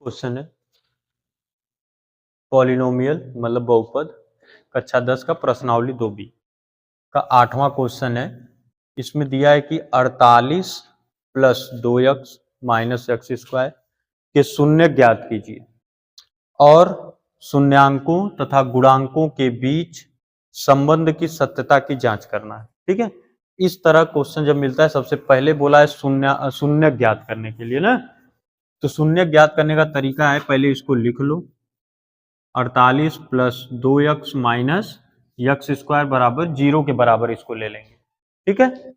Question है polynomial मतलब बहुपद कक्षा 10 का प्रश्नावली 2B का 8वां क्वेश्चन है। इसमें दिया है कि 48 plus 2x minus x square के शून्य ज्ञात कीजिए और शून्यांकों तथा गुणांकों के बीच संबंध की सत्यता की जांच करना है। ठीक है, इस तरह क्वेश्चन जब मिलता है सबसे पहले बोला है शून्य ज्ञात करने के लिए ना, तो शून्य ज्ञात करने का तरीका है पहले इसको लिख लो 48 plus 2x minus x square बराबर 0 के बराबर इसको ले लेंगे। ठीक है,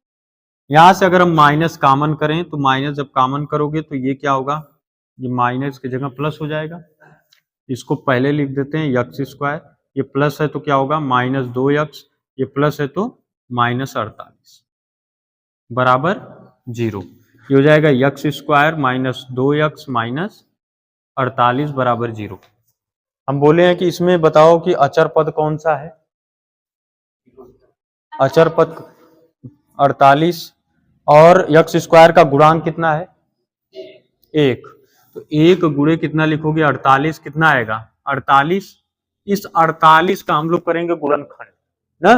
यहां से अगर हम माइनस कॉमन करें तो माइनस जब कॉमन करोगे तो ये क्या होगा, ये माइनस की जगह प्लस हो जाएगा। इसको पहले लिख देते हैं एक्स स्क्वायर, ये प्लस है तो क्या होगा माइनस 2x, ये प्लस है तो माइनस 48 बराबर 0। ये हो जाएगा x square minus 2x minus 48 बराबर 0। हम बोले हैं कि इसमें बताओ कि अचर पद कौन सा है। अचर पद 48 और एक्स स्क्वायर का गुणांक कितना है 1, तो 1 गुणे कितना लिखोगे 48, कितना आएगा 48। इस 48 का हम लोग करेंगे गुणनखंड ना,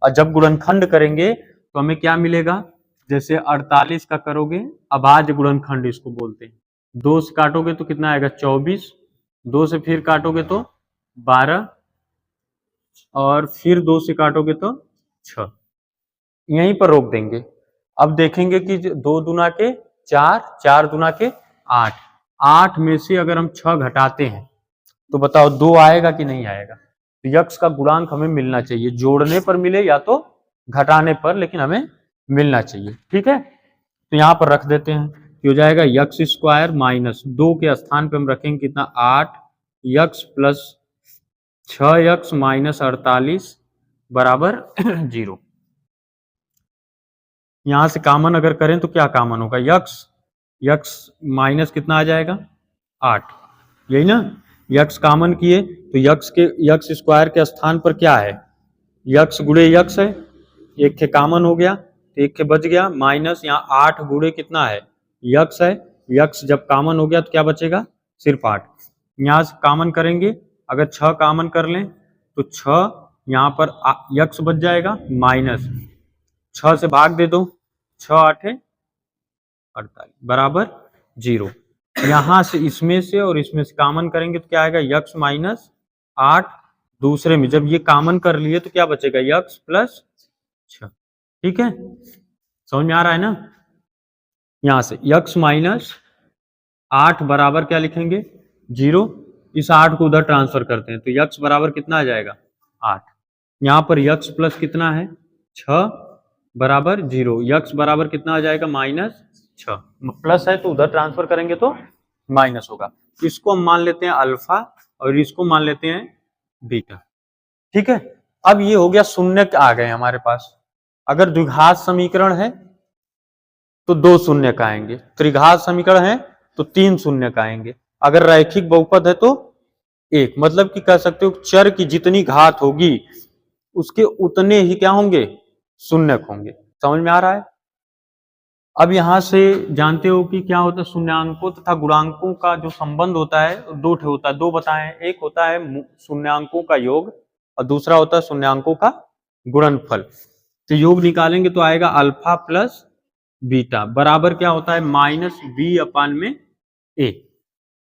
और जब गुणनखंड करेंगे तो हमें क्या मिलेगा, जैसे 48 का करोगे अभाज्य गुणनखंड इसको बोलते हैं। 2 से काटोगे तो कितना आएगा 24, 2 से फिर काटोगे तो 12 और फिर 2 से काटोगे तो 6, यहीं पर रोक देंगे। अब देखेंगे कि 2 दूना के 4, 4 दूना के 8, 8 में से अगर हम 6 घटाते हैं तो बताओ 2 आएगा कि नहीं आएगा। तो यक्स का गुणांक हमें मिलना चाहिए, जोड़ने पर मिले या तो घटाने पर, लेकिन हमें मिलना चाहिए। ठीक है, तो यहां पर रख देते हैं, हो जाएगा एक्स स्क्वायर माइनस 2 के स्थान पे हम रखेंगे कितना 8 एक्स प्लस 6x माइनस 48 बराबर 0। यहां से कॉमन अगर करें तो क्या कॉमन होगा, यक्स माइनस कितना आ जाएगा 8, यही ना। यक्स कॉमन किए तो यक्स स्क्वायर के स्थान पर क्या है, यक्स गुणे यक्स है, एक के कॉमन हो गया तो एक के बच गया, माइनस यहाँ 8 गुणे कितना है यक्स है, यक्स जब कॉमन हो गया तो क्या बचेगा सिर्फ 8। यहाँ से कॉमन करेंगे, अगर 6 कॉमन कर लें तो 6 यहाँ पर यक्स बच जाएगा, माइनस 6 से भाग दे दो, 6 8 48 बराबर 0। यहां से इसमें से और इसमें से कॉमन करेंगे तो क्या आएगा यक्स माइनस 8, दूसरे में जब ये कॉमन कर लिए तो क्या बचेगा यक्स प्लस 6। ठीक है, समझ में आ रहा है ना। यहां से यक्स माइनस 8 बराबर क्या लिखेंगे 0, इस 8 को उधर ट्रांसफर करते हैं तो यक्स बराबर कितना आ जाएगा 8। यहां पर यक्स प्लस कितना है 6 बराबर 0, यक्स बराबर कितना आ जाएगा माइनस 6, प्लस है तो उधर ट्रांसफर करेंगे तो माइनस होगा। इसको हम मान लेते हैं अल्फा और इसको मान लेते हैं बीटा। ठीक है, अब ये हो गया शून्य आ गए हमारे पास। अगर द्विघात समीकरण है तो 2 शून्य का आएंगे, त्रिघात समीकरण है तो 3 शून्य का आएंगे, अगर रैखिक बहुपद है तो 1, मतलब कि कह सकते हो चर की जितनी घात होगी उसके उतने ही क्या होंगे शून्यक होंगे। समझ में आ रहा है। अब यहां से जानते हो कि क्या होता है शून्यांकों तथा गुणांकों का जो संबंध होता है 2 होता है, 2 बताए, एक होता है शून्यांकों का योग और दूसरा होता है शून्यांकों का गुणनफल। तो योग निकालेंगे तो आएगा अल्फा प्लस बीटा बराबर क्या होता है माइनस बी अपान में ए।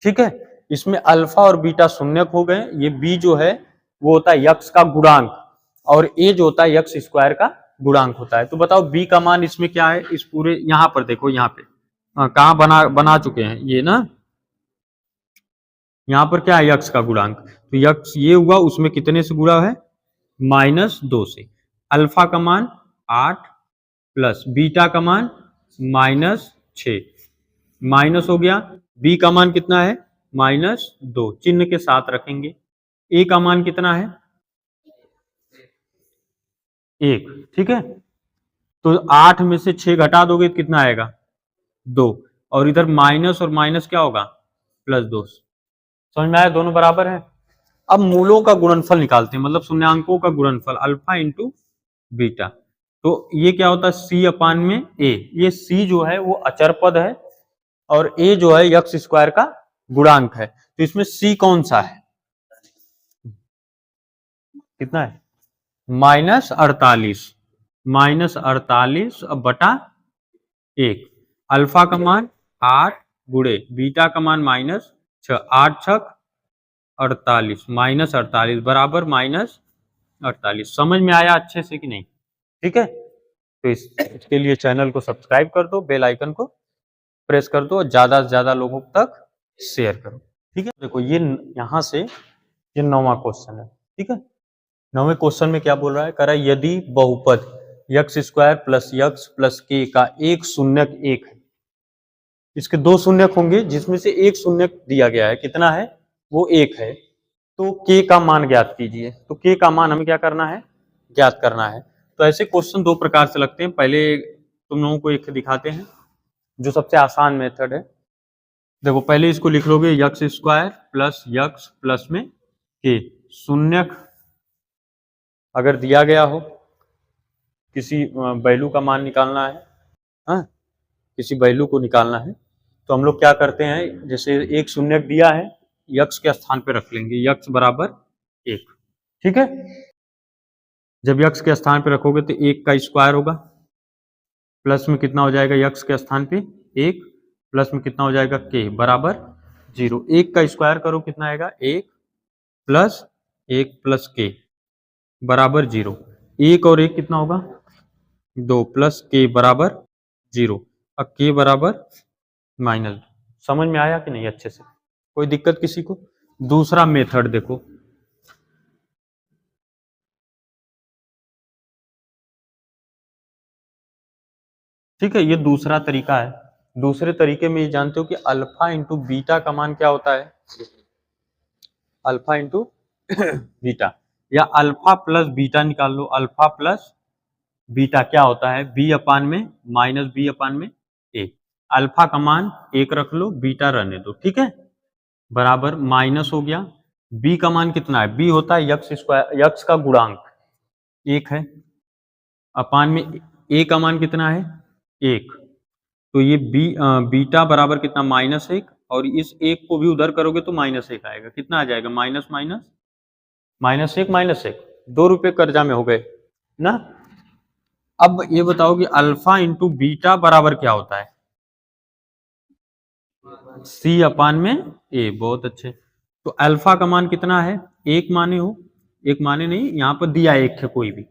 ठीक है, इसमें अल्फा और बीटा शून्यक हो गए, ये बी जो है वो होता है यक्स का गुणांक और ए जो होता है यक्स स्क्वायर का गुणांक होता है। तो बताओ बी का मान इसमें क्या है, इस पूरे यहां पर देखो, यहाँ पे कहां बना चुके हैं ये ना, यहां पर क्या है यक्स का गुणांक, तो यक्स ये हुआ उसमें कितने से गुणा है माइनस 2 से। अल्फा का मान 8 प्लस बीटा का मान माइनस 6, माइनस हो गया, बी का मान कितना है माइनस 2, चिन्ह के साथ रखेंगे। ए का मान कितना है 1। ठीक है, तो 8 में से 6 घटा दोगे तो कितना आएगा 2, और इधर माइनस और माइनस क्या होगा प्लस 2। समझ में आया, दोनों बराबर है। अब मूलों का गुणनफल निकालते हैं, मतलब शून्यांकों का गुणनफल अल्फा इंटू बीटा। तो ये क्या होता है सी अपान में ए, ये सी जो है वो अचर पद है और ए जो है यक्स स्क्वायर का गुणांक है, तो इसमें c कौन सा है, कितना है, -48, -48 बटा 1। अल्फा का मान 8 गुणे बीटा का मान -6, 8 छक 48, -48 बराबर -48। समझ में आया अच्छे से कि नहीं? ठीक है, तो इसके लिए चैनल को सब्सक्राइब कर दो, बेल आइकन को प्रेस कर दो और ज्यादा से ज्यादा लोगों तक शेयर करो। ठीक है, देखो ये यहां से ये 9वां क्वेश्चन है। ठीक है, 9वें क्वेश्चन में क्या बोल रहा है, कह रहा है यदि बहुपद x² प्लस यक्स प्लस के का एक शून्यक 1 है, इसके दो शून्यक होंगे जिसमें से एक शून्यक दिया गया है, कितना है, वो 1 है, तो k का मान ज्ञात कीजिए। तो k का मान हमें क्या करना है, ज्ञात करना है। तो ऐसे क्वेश्चन दो प्रकार से लगते हैं, पहले तुम लोगों को एक दिखाते हैं जो सबसे आसान मेथड है। देखो पहले इसको लिख लोगे x² प्लस यक्स प्लस में k, शून्यक अगर दिया गया हो, किसी वैल्यू का मान निकालना है, हाँ किसी वैल्यू को निकालना है, तो हम लोग क्या करते हैं, जैसे एक शून्यक दिया है, यक्स के स्थान पे रख लेंगे, यक्स बराबर 1। ठीक है, जब यक्स के स्थान पे रखोगे तो 1 का स्क्वायर होगा, प्लस में कितना हो जाएगा, यक्स के स्थान पे 1 प्लस में कितना हो जाएगा, k बराबर 0। 1 का स्क्वायर करो कितना आएगा, 1 प्लस k बराबर 0। 1 और 1 कितना होगा, 2 प्लस k बराबर 0। अब k बराबर -2। समझ में आया कि नहीं अच्छे से, कोई दिक्कत किसी को? दूसरा मेथड देखो, ठीक है, ये दूसरा तरीका है। दूसरे तरीके में ये जानते हो कि अल्फा इंटू बीटा का मान क्या होता है, अल्फा इंटू बीटा, या अल्फा प्लस बीटा निकाल लो। अल्फा प्लस बीटा क्या होता है, b अपान में माइनस b अपान में a। अल्फा का मान 1 रख लो, बीटा रहने दो, ठीक है, बराबर माइनस हो गया। b का मान कितना है, b होता है यक्स यक्स का गुणांक 1 है, अपान में a का मान कितना है, 1। तो ये बीटा बराबर कितना, -1, और इस 1 को भी उधर करोगे तो -1 आएगा, कितना आ जाएगा, माइनस माइनस -1, 2 रुपए कर्जा में हो गए ना। अब ये बताओ कि अल्फा इंटू बीटा बराबर क्या होता है, c अपान में a। बहुत अच्छे, तो अल्फा का मान कितना है, 1 माने हो, 1 माने नहीं, यहाँ पर दिया 1 है, कोई भी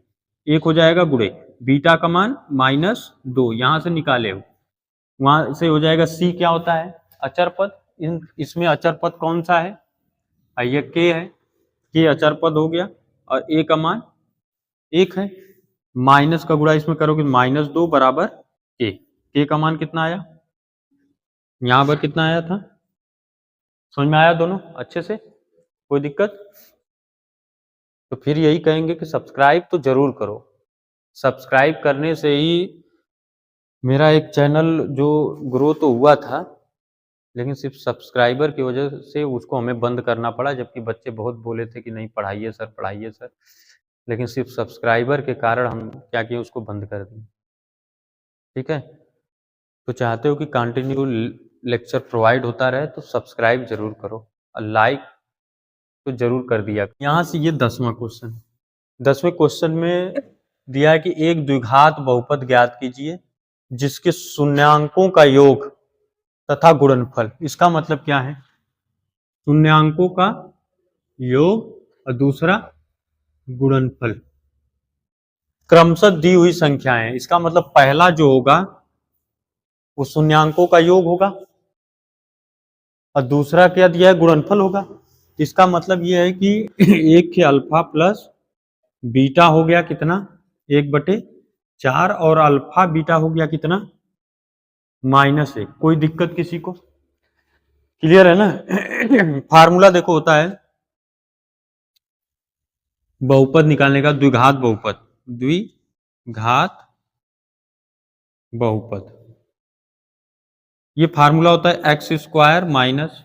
1 हो जाएगा गुणे बीटा का मान -2, यहां से निकाले हो, वहां से हो जाएगा। c क्या होता है, अचर पद, इसमें अचर पद कौन सा है, ये k है, k अचर पद हो गया, और a का मान 1 है, माइनस का गुणा इसमें करोगे -2 बराबर k का मान कितना आया, यहां पर कितना आया था, समझ में आया दोनों अच्छे से, कोई दिक्कत? तो फिर यही कहेंगे कि सब्सक्राइब तो जरूर करो, सब्सक्राइब करने से ही मेरा एक चैनल जो ग्रो तो हुआ था, लेकिन सिर्फ सब्सक्राइबर की वजह से उसको हमें बंद करना पड़ा, जबकि बच्चे बहुत बोले थे कि नहीं पढ़ाइए सर, पढ़ाइए सर, लेकिन सिर्फ सब्सक्राइबर के कारण हम क्या किए, उसको बंद कर दिए। ठीक है, तो चाहते हो कि कंटिन्यू लेक्चर प्रोवाइड होता रहे तो सब्सक्राइब जरूर करो, और लाइक तो जरूर कर दिया। यहाँ से ये 10वां क्वेश्चन, 10वें क्वेश्चन में दिया है कि एक द्विघात बहुपद ज्ञात कीजिए जिसके शून्यांकों का योग तथा गुणनफल। इसका मतलब क्या है, शून्यांकों का योग और दूसरा गुणनफल क्रमशः दी हुई संख्याएं। इसका मतलब पहला जो होगा वो शून्यांकों का योग होगा, और दूसरा क्या दिया है, गुणनफल होगा। इसका मतलब यह है कि 1 के अल्फा प्लस बीटा हो गया कितना, 1/4, और अल्फा बीटा हो गया कितना, -1। कोई दिक्कत किसी को, क्लियर है ना? फार्मूला देखो होता है बहुपद निकालने का, द्विघात बहुपद, द्विघात बहुपद, ये फार्मूला होता है x² minus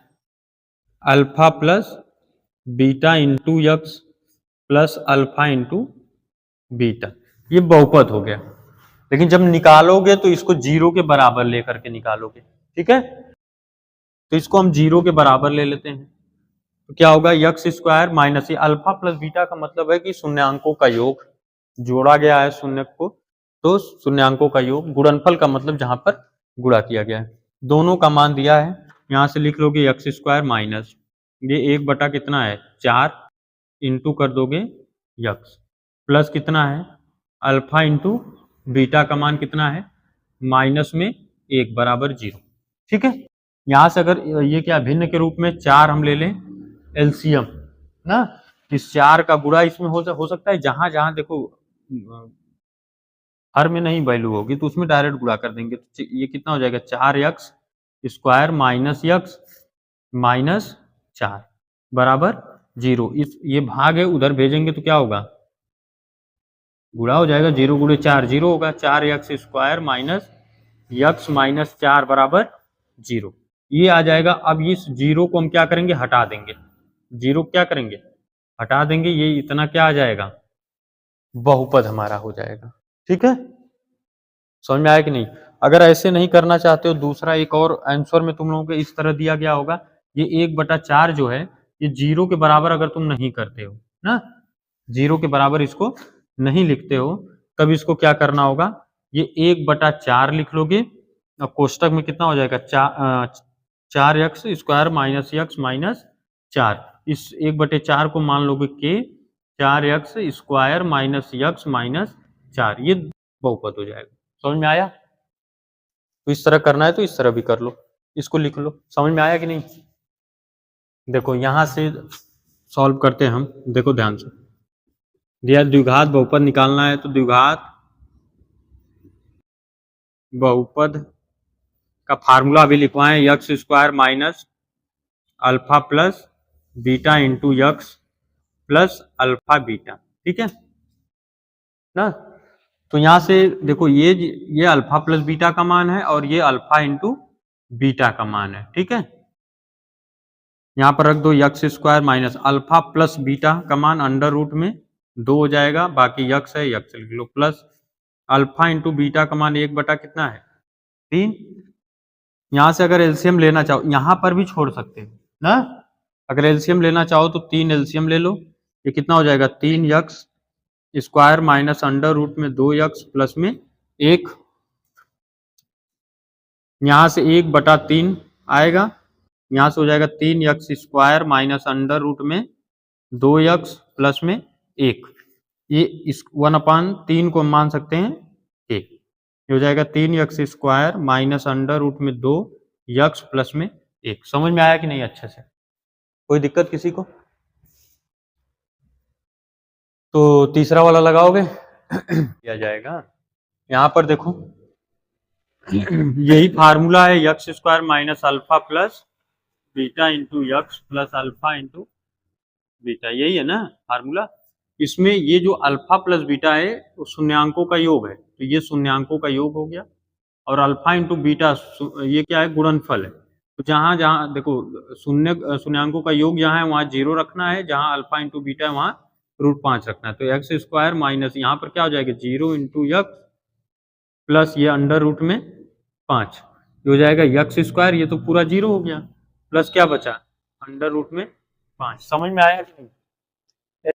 alpha plus beta into x plus alpha into beta. ये बहुपद हो गया, लेकिन जब निकालोगे तो इसको 0 के बराबर लेकर के निकालोगे, ठीक है। तो इसको हम 0 के बराबर ले लेते हैं, तो क्या होगा यक्स स्क्वायर माइनस ये अल्फा प्लस बीटा का मतलब है कि शून्यांकों का योग जोड़ा गया है शून्य को, तो शून्यांकों का योग, गुणनफल का मतलब जहां पर गुणा किया गया है, दोनों का मान दिया है। यहां से लिख लोगे यक्स स्क्वायर माइनस ये 1 बटा कितना है 4 इंटू कर दोगे यक्स प्लस कितना है अल्फा इंटू बीटा का मान कितना है माइनस में 1 बराबर 0। ठीक है, यहां से अगर ये क्या भिन्न के रूप में 4 हम ले लें एलसीएम ना, इस 4 का गुणा इसमें हो सकता है, जहां जहां देखो हर में नहीं वैल्यू होगी तो उसमें डायरेक्ट गुणा कर देंगे, तो ये कितना हो जाएगा 4x square minus x minus 4 बराबर 0। इस ये भाग है उधर भेजेंगे तो क्या होगा गुणा हो जाएगा, 0 गुणे 4 0 होगा, 4x square minus x minus 4 बराबर 0। ये आ जाएगा। अब इस 0 को हम क्या करेंगे हटा देंगे, 0 क्या करेंगे हटा देंगे, ये इतना क्या आ जाएगा बहुपद हमारा हो जाएगा। ठीक है, समझ में आया कि नहीं। अगर ऐसे नहीं करना चाहते हो दूसरा एक और आंसर में तुम लोगों को इस तरह दिया गया होगा, ये 1/4 जो है ये 0 के बराबर अगर तुम नहीं करते हो ना, 0 के बराबर इसको नहीं लिखते हो, तब इसको क्या करना होगा, ये 1/4 लिख लोगे और कोष्टक में कितना हो जाएगा 4x square minus x minus 4, इस 1/4 को मान लोगे के 4x square minus x minus 4, ये बहुपद हो जाएगा। समझ में आया। तो इस तरह करना है तो इस तरह भी कर लो, इसको लिख लो। समझ में आया कि नहीं। देखो यहां से सॉल्व करते हैं हम, देखो ध्यान से दिया द्विघात बहुपद निकालना है, तो द्विघात बहुपद का फार्मूला भी लिखवाएं, x square minus alpha plus beta into x plus alpha beta. ठीक है ना, तो यहां से देखो ये अल्फा प्लस बीटा का मान है और ये अल्फा इंटू बीटा का मान है। ठीक है, यहां पर रख दो x square minus alpha plus beta का मान अंडर रूट में 2 हो जाएगा, बाकी यक्स है यक्स लिख लो, प्लस अल्फा इंटू बीटा का मान 1 बटा कितना है 3। यहां से अगर एलसीएम लेना चाहो यहां पर भी छोड़ सकते हो ना, अगर एलसीएम लेना चाहो तो 3 एलसीएम ले लो, ये कितना हो जाएगा 3 x square minus under root में 2 यक्स प्लस में 1, यहां से 1/3 आएगा, यहां से हो जाएगा 3 x square minus under root में 2 यक्स प्लस में 1, ये इस 1/3 को मान सकते हैं के, ये हो जाएगा 3 x square minus under root में 2 यक्स प्लस में 1। समझ में आया कि नहीं अच्छे से, कोई दिक्कत किसी को। तो तीसरा वाला लगाओगे किया जाएगा। यहां पर देखो यही फार्मूला है, x square minus alpha plus beta into x plus alpha into beta, यही है ना फार्मूला। इसमें ये जो अल्फा प्लस बीटा है वो शून्यांकों का योग है, तो ये शून्यांकों का योग हो गया, और अल्फा इंटू बीटा ये क्या है गुणनफल है, तो जहां जहां देखो शून्यांकों का योग जहां है वहां 0 रखना है, जहां अल्फा इंटू बीटा है वहां √5 रखना है। तो एक्स स्क्वायर माइनस यहाँ पर क्या हो जाएगा 0 इंटू यक्स प्लस ये अंडर रूट में 5, ये हो जाएगा यक्स स्क्वायर, ये तो पूरा 0 हो गया, प्लस क्या बचा अंडर रूट में 5। समझ में आया कि नहीं।